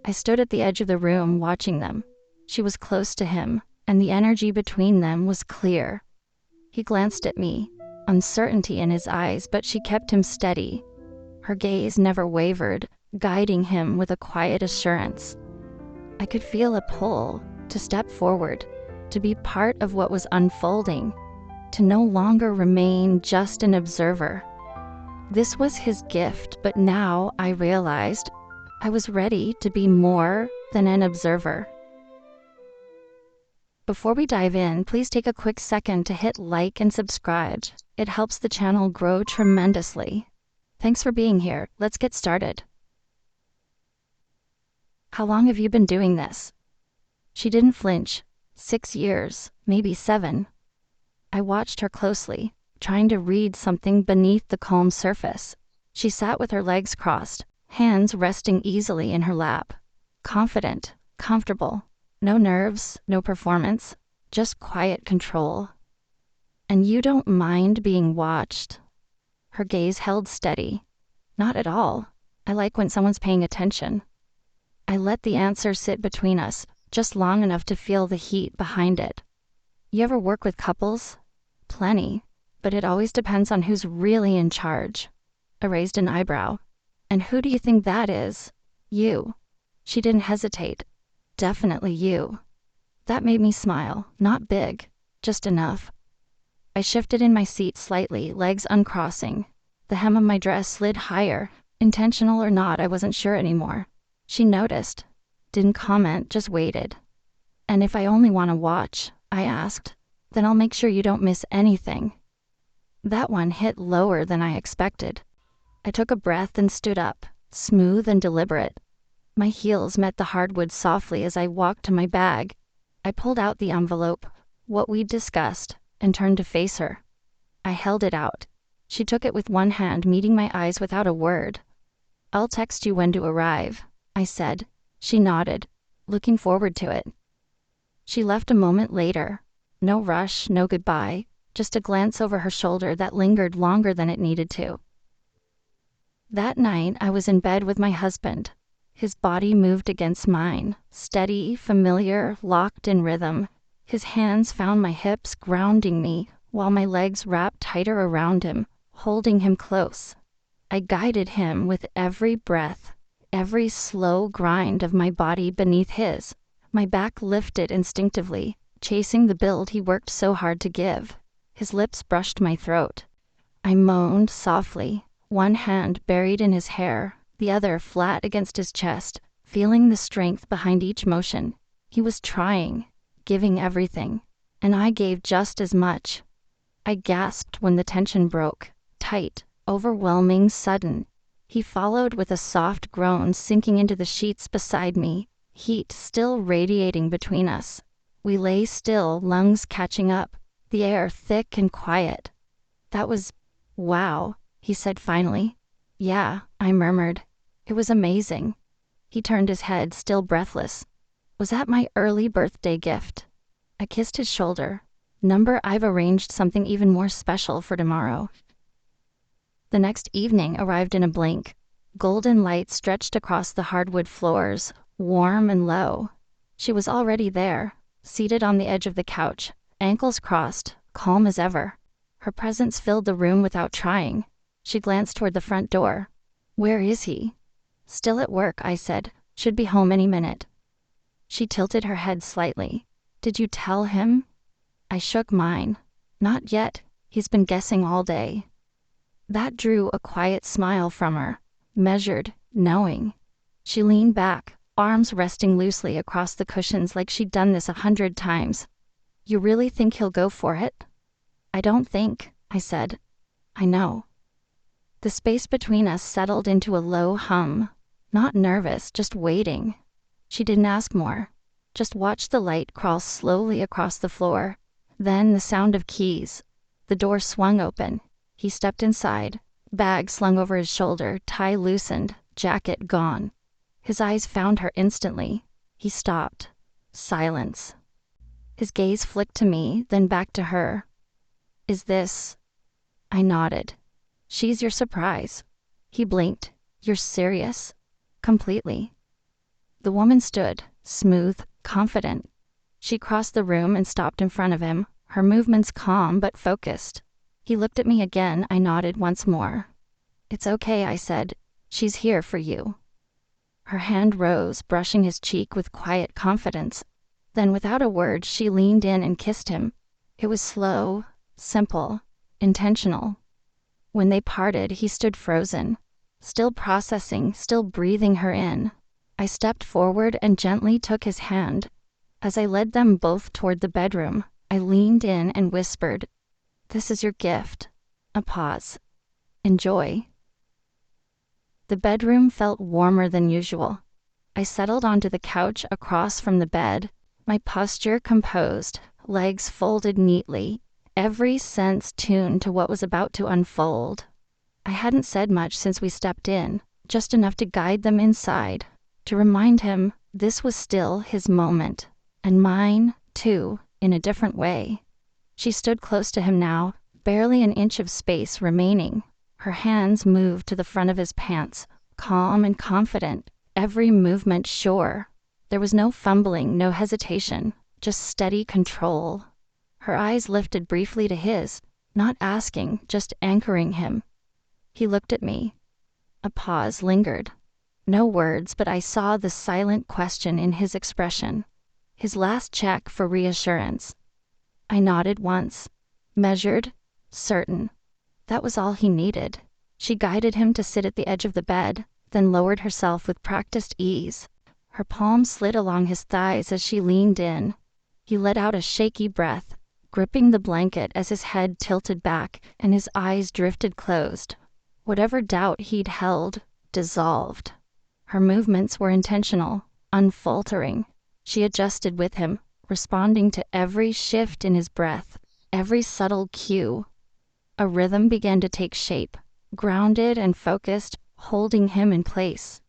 I stood at the edge of the room watching them. She was close to him, and the energy between them was clear. He glanced at me, uncertainty in his eyes, but she kept him steady. Her gaze never wavered, guiding him with a quiet assurance. I could feel a pull to step forward, to be part of what was unfolding, to no longer remain just an observer. This was his gift, but now I realized I was ready to be more than an observer. Before we dive in, please take a quick second to hit like and subscribe. It helps the channel grow tremendously. Thanks for being here. Let's get started. How long have you been doing this? She didn't flinch. 6 years, maybe 7. I watched her closely, trying to read something beneath the calm surface. She sat with her legs crossed, hands resting easily in her lap. Confident, comfortable. No nerves, no performance, just quiet control. And you don't mind being watched? Her gaze held steady. Not at all. I like when someone's paying attention. I let the answer sit between us, just long enough to feel the heat behind it. You ever work with couples? Plenty, but it always depends on who's really in charge. I raised an eyebrow. And who do you think that is? You. She didn't hesitate. Definitely you. That made me smile, not big, just enough. I shifted in my seat slightly, legs uncrossing. The hem of my dress slid higher. Intentional or not, I wasn't sure anymore. She noticed. Didn't comment, just waited. And if I only want to watch, I asked, then I'll make sure you don't miss anything. That one hit lower than I expected. I took a breath and stood up, smooth and deliberate. My heels met the hardwood softly as I walked to my bag. I pulled out the envelope, what we'd discussed, and turned to face her. I held it out. She took it with one hand, meeting my eyes without a word. I'll text you when to arrive, I said. She nodded, looking forward to it. She left a moment later. No rush, no goodbye, just a glance over her shoulder that lingered longer than it needed to. That night, I was in bed with my husband. His body moved against mine, steady, familiar, locked in rhythm. His hands found my hips, grounding me, while my legs wrapped tighter around him, holding him close. I guided him with every breath, every slow grind of my body beneath his. My back lifted instinctively, chasing the build he worked so hard to give. His lips brushed my throat. I moaned softly, one hand buried in his hair, the other flat against his chest, feeling the strength behind each motion. He was trying, giving everything, and I gave just as much. I gasped when the tension broke, tight, overwhelming, sudden. He followed with a soft groan, sinking into the sheets beside me, heat still radiating between us. We lay still, lungs catching up, the air thick and quiet. That was, wow, he said finally. Yeah, I murmured. It was amazing. He turned his head, still breathless. Was that my early birthday gift? I kissed his shoulder. I've arranged something even more special for tomorrow. The next evening arrived in a blink. Golden light stretched across the hardwood floors, warm and low. She was already there, seated on the edge of the couch, ankles crossed, calm as ever. Her presence filled the room without trying. She glanced toward the front door. Where is he? Still at work, I said. Should be home any minute. She tilted her head slightly. Did you tell him? I shook mine. Not yet. He's been guessing all day. That drew a quiet smile from her, measured, knowing. She leaned back, arms resting loosely across the cushions like she'd done this 100 times. You really think he'll go for it? I don't think, I said. I know. The space between us settled into a low hum. Not nervous, just waiting. She didn't ask more. Just watched the light crawl slowly across the floor. Then the sound of keys. The door swung open. He stepped inside, bag slung over his shoulder, tie loosened, jacket gone. His eyes found her instantly. He stopped. Silence. His gaze flicked to me, then back to her. Is this... I nodded. She's your surprise. He blinked. You're serious? Completely. The woman stood, smooth, confident. She crossed the room and stopped in front of him, her movements calm but focused. He looked at me again. I nodded once more. "It's okay," I said. "She's here for you." Her hand rose, brushing his cheek with quiet confidence. Then, without a word, she leaned in and kissed him. It was slow, simple, intentional. When they parted, he stood frozen, still processing, still breathing her in. I stepped forward and gently took his hand. As I led them both toward the bedroom, I leaned in and whispered, "This is your gift." A pause. "Enjoy." The bedroom felt warmer than usual. I settled onto the couch across from the bed, my posture composed, legs folded neatly, every sense tuned to what was about to unfold. I hadn't said much since we stepped in, just enough to guide them inside, to remind him this was still his moment, and mine, too, in a different way. She stood close to him now, barely an inch of space remaining. Her hands moved to the front of his pants, calm and confident, every movement sure. There was no fumbling, no hesitation, just steady control. Her eyes lifted briefly to his, not asking, just anchoring him. He looked at me. A pause lingered. No words, but I saw the silent question in his expression. His last check for reassurance. I nodded once, measured, certain. That was all he needed. She guided him to sit at the edge of the bed, then lowered herself with practiced ease. Her palm slid along his thighs as she leaned in. He let out a shaky breath, gripping the blanket as his head tilted back and his eyes drifted closed. Whatever doubt he'd held dissolved. Her movements were intentional, unfaltering. She adjusted with him, responding to every shift in his breath, every subtle cue. A rhythm began to take shape, grounded and focused, holding him in place.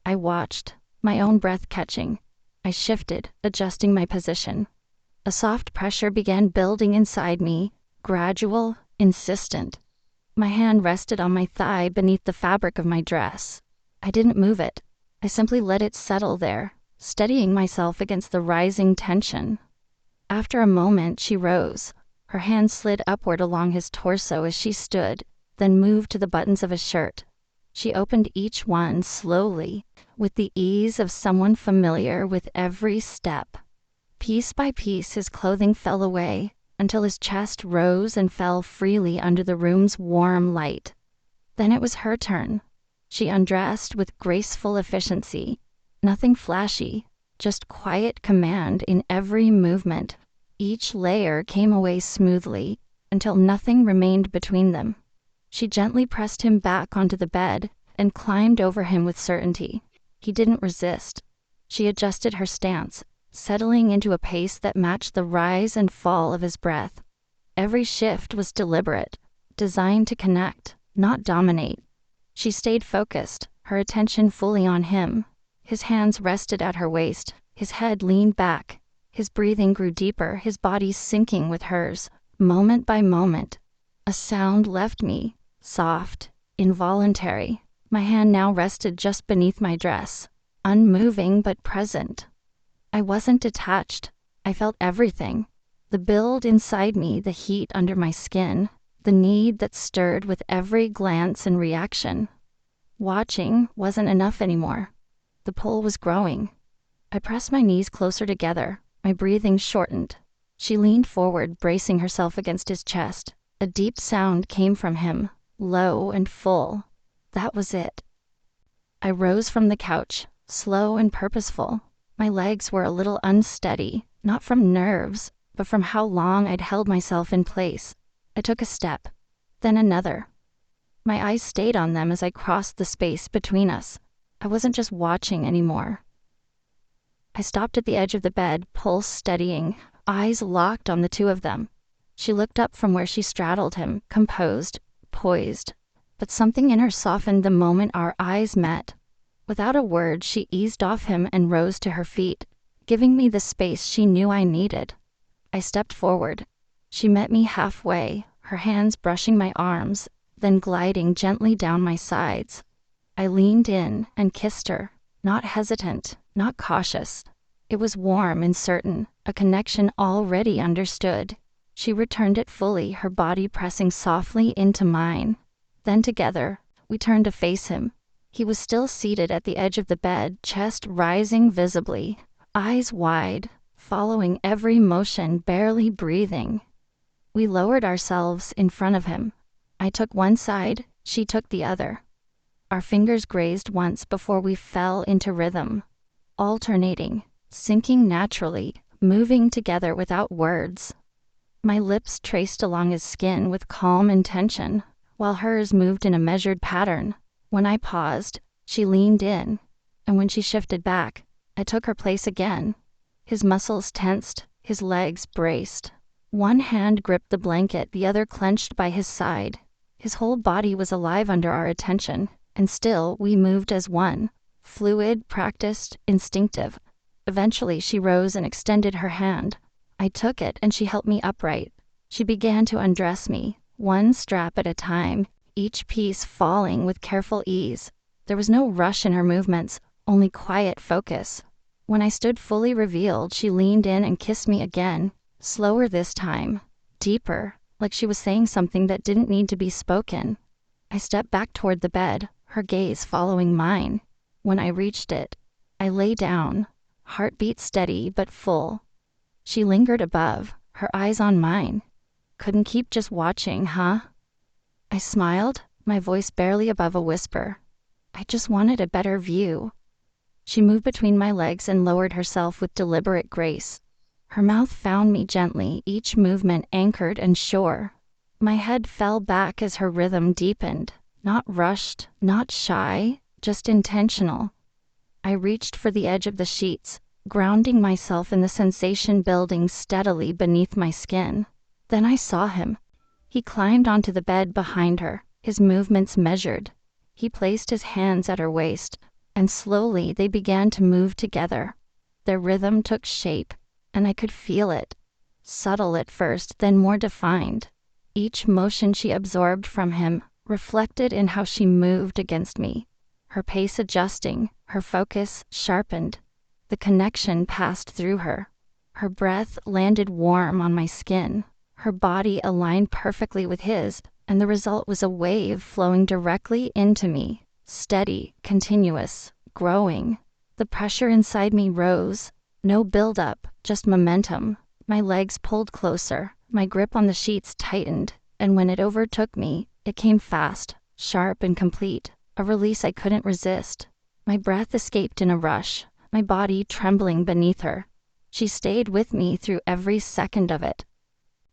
I watched, my own breath catching. I shifted, adjusting my position. A soft pressure began building inside me, gradual, insistent. My hand rested on my thigh beneath the fabric of my dress. I didn't move it. I simply let it settle there, steadying myself against the rising tension. After a moment, she rose. Her hand slid upward along his torso as she stood, then moved to the buttons of his shirt. She opened each one slowly, with the ease of someone familiar with every step. Piece by piece, his clothing fell away, until his chest rose and fell freely under the room's warm light. Then it was her turn. She undressed with graceful efficiency. Nothing flashy, just quiet command in every movement. Each layer came away smoothly, until nothing remained between them. She gently pressed him back onto the bed and climbed over him with certainty. He didn't resist. She adjusted her stance, settling into a pace that matched the rise and fall of his breath. Every shift was deliberate, designed to connect, not dominate. She stayed focused, her attention fully on him. His hands rested at her waist, his head leaned back. His breathing grew deeper, his body sinking with hers, moment by moment. A sound left me, soft, involuntary. My hand now rested just beneath my dress, unmoving but present. I wasn't detached. I felt everything. The build inside me, the heat under my skin, the need that stirred with every glance and reaction. Watching wasn't enough anymore. The pull was growing. I pressed my knees closer together. My breathing shortened. She leaned forward, bracing herself against his chest. A deep sound came from him, low and full. That was it. I rose from the couch, slow and purposeful. My legs were a little unsteady, not from nerves, but from how long I'd held myself in place. I took a step, then another. My eyes stayed on them as I crossed the space between us. I wasn't just watching anymore. I stopped at the edge of the bed, pulse steadying, eyes locked on the two of them. She looked up from where she straddled him, composed, poised. But something in her softened the moment our eyes met. Without a word, she eased off him and rose to her feet, giving me the space she knew I needed. I stepped forward. She met me halfway, her hands brushing my arms, then gliding gently down my sides. I leaned in and kissed her, Not hesitant, not cautious. It was warm and certain, a connection already understood. She returned it fully, her body pressing softly into mine. Then together, we turned to face him. He was still seated at the edge of the bed, chest rising visibly, eyes wide, following every motion, barely breathing. We lowered ourselves in front of him. I took one side, she took the other. Our fingers grazed once before we fell into rhythm, alternating, sinking naturally, moving together without words. My lips traced along his skin with calm intention, while hers moved in a measured pattern. When I paused, she leaned in, and when she shifted back, I took her place again. His muscles tensed, his legs braced. One hand gripped the blanket, the other clenched by his side. His whole body was alive under our attention, and still we moved as one, fluid, practiced, instinctive. Eventually she rose and extended her hand. I took it and she helped me upright. She began to undress me, one strap at a time, each piece falling with careful ease. There was no rush in her movements, only quiet focus. When I stood fully revealed, she leaned in and kissed me again, slower this time, deeper, like she was saying something that didn't need to be spoken. I stepped back toward the bed, her gaze following mine. When I reached it, I lay down, heartbeat steady but full. She lingered above, her eyes on mine. Couldn't keep just watching, huh? I smiled, my voice barely above a whisper. I just wanted a better view. She moved between my legs and lowered herself with deliberate grace. Her mouth found me gently, each movement anchored and sure. My head fell back as her rhythm deepened, not rushed, not shy, just intentional. I reached for the edge of the sheets, grounding myself in the sensation building steadily beneath my skin. Then I saw him. He climbed onto the bed behind her, his movements measured. He placed his hands at her waist, and slowly they began to move together. Their rhythm took shape, and I could feel it. Subtle at first, then more defined. Each motion she absorbed from him reflected in how she moved against me, her pace adjusting, her focus sharpened. The connection passed through her. Her breath landed warm on my skin. Her body aligned perfectly with his, and the result was a wave flowing directly into me, steady, continuous, growing. The pressure inside me rose. No build-up, just momentum. My legs pulled closer, my grip on the sheets tightened, and when it overtook me, it came fast, sharp and complete, a release I couldn't resist. My breath escaped in a rush, my body trembling beneath her. She stayed with me through every second of it.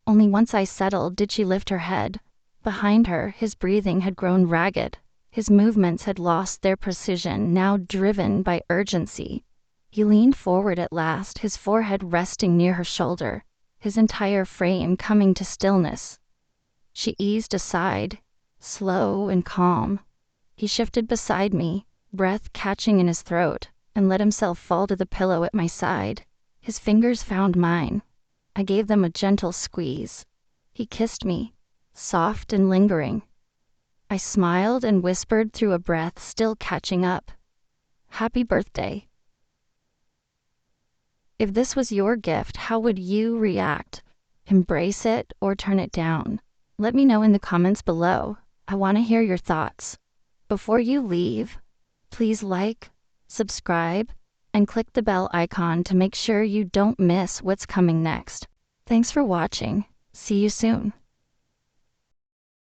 Only once I settled did she lift her head. Behind her, his breathing had grown ragged. His movements had lost their precision, now driven by urgency. He leaned forward at last, his forehead resting near her shoulder, his entire frame coming to stillness. She eased aside, slow and calm. He shifted beside me, breath catching in his throat, and let himself fall to the pillow at my side. His fingers found mine. I gave them a gentle squeeze. He kissed me, soft and lingering. I smiled and whispered through a breath still catching up, "Happy birthday." If this was your gift, how would you react? Embrace it or turn it down? Let me know in the comments below. I want to hear your thoughts. Before you leave, please like, subscribe, and click the bell icon to make sure you don't miss what's coming next. Thanks for watching. See you soon.